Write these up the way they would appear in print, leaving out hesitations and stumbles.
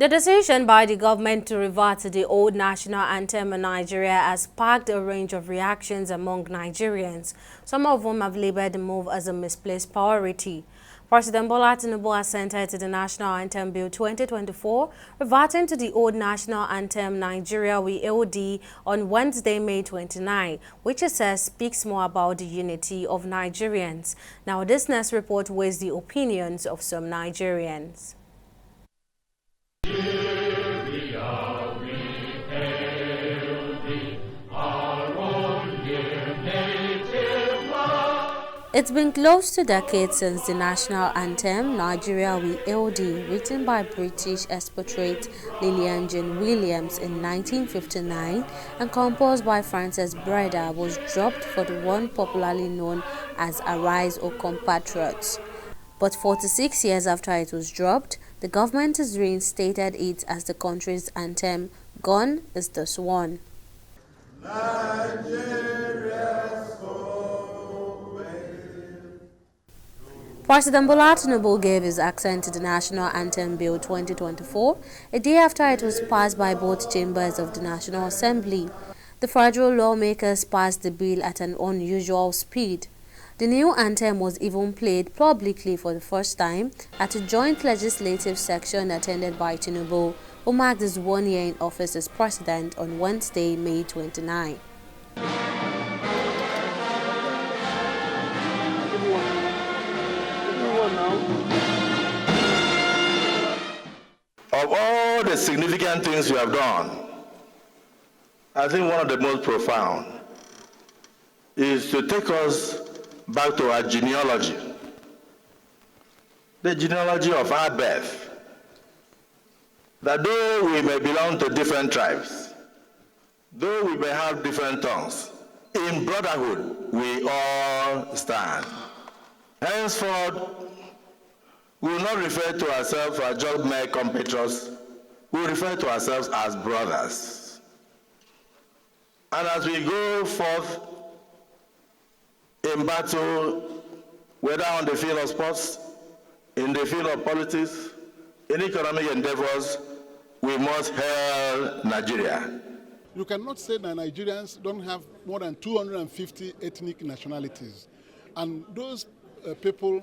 The decision by the government to revert to the old national anthem in Nigeria has sparked a range of reactions among Nigerians, some of whom have labeled the move as a misplaced priority. President Tinubu assented to the National Anthem Bill 2024, reverting to the old national anthem Nigeria We LD on Wednesday, May 29, which he says speaks more about the unity of Nigerians. Now, this next report weighs the opinions of some Nigerians. It's been close to decades since the national anthem, Nigeria We LD, written by British expatriate Lillian Jane Williams in 1959 and composed by Frances Breda, was dropped for the one popularly known as Arise O Compatriots. But 46 years after it was dropped, the government has reinstated it as the country's anthem. Gone is the swan. President Tinubu gave his accent to the National Anthem Bill 2024 a day after it was passed by both chambers of the National Assembly. The federal lawmakers passed the bill at an unusual speed. The new anthem was even played publicly for the first time at a joint legislative section attended by Tinubu, who marked his 1 year in office as president on Wednesday, May 29. Of all the significant things we have done, I think one of the most profound is to take us back to our genealogy, the genealogy of our birth, that though we may belong to different tribes, though we may have different tongues, in brotherhood we all stand. Henceforth, we will not refer to ourselves as just mere compatriots. We will refer to ourselves as brothers. And as we go forth in battle, whether on the field of sports, in the field of politics, in economic endeavors, we must hail Nigeria. You cannot say that Nigerians don't have more than 250 ethnic nationalities. And those people,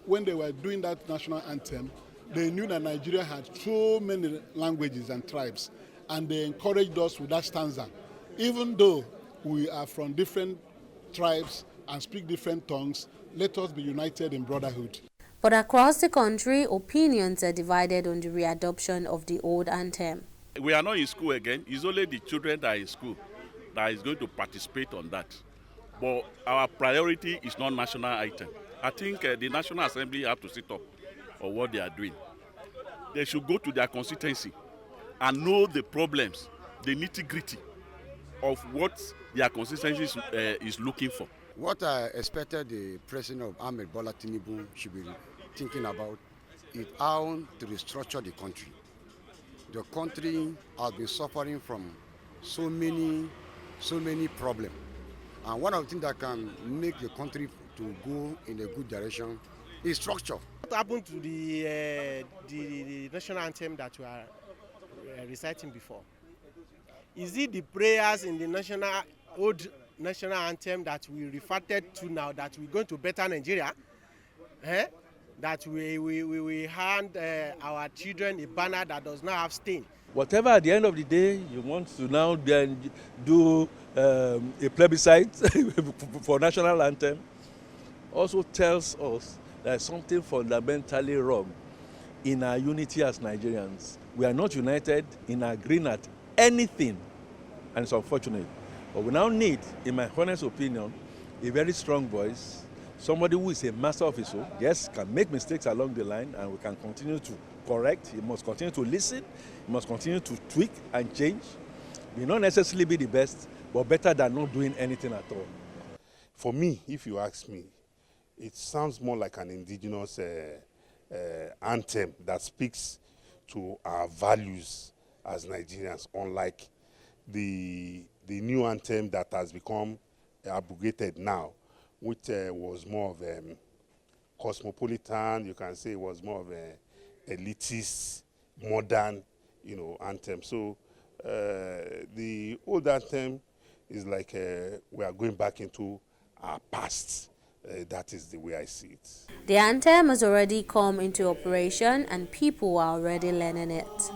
when they were doing that national anthem, they knew that Nigeria had so many languages and tribes, and they encouraged us with that stanza. Even though we are from different tribes and speak different tongues, let us be united in brotherhood. But across the country, opinions are divided on the readoption of the old anthem. We are not in school again. It's only the children that are in school that is going to participate on that. But our priority is not national anthem. I think the National Assembly have to sit up on what they are doing. They should go to their constituency and know the problems, the nitty-gritty of what their constituency is looking for. What I expected the President of Bola Tinubu should be thinking about is how to restructure the country. The country has been suffering from so many problems. And one of the things that can make the country to go in a good direction is structure. What happened to the national anthem that we are reciting before? Is it the prayers in the old national anthem that we referred to now that we're going to better Nigeria? That we hand our children a banner that does not have stain? Whatever at the end of the day you want to now then do a plebiscite for national anthem, also tells us there's something fundamentally wrong in our unity as Nigerians. We are not united in agreeing at anything, and it's unfortunate. But we now need, in my honest opinion, a very strong voice, somebody who is a master officer, yes, can make mistakes along the line, and we can continue to correct. He must continue to listen. He must continue to tweak and change. May not necessarily be the best, but better than not doing anything at all. For me, if you ask me, it sounds more like an indigenous anthem that speaks to our values as Nigerians, unlike the new anthem that has become abrogated now, which was more of cosmopolitan. You can say it was more of a elitist, modern anthem. So the old anthem is like we are going back into our past. That is the way I see it. The anthem has already come into operation and people are already learning it.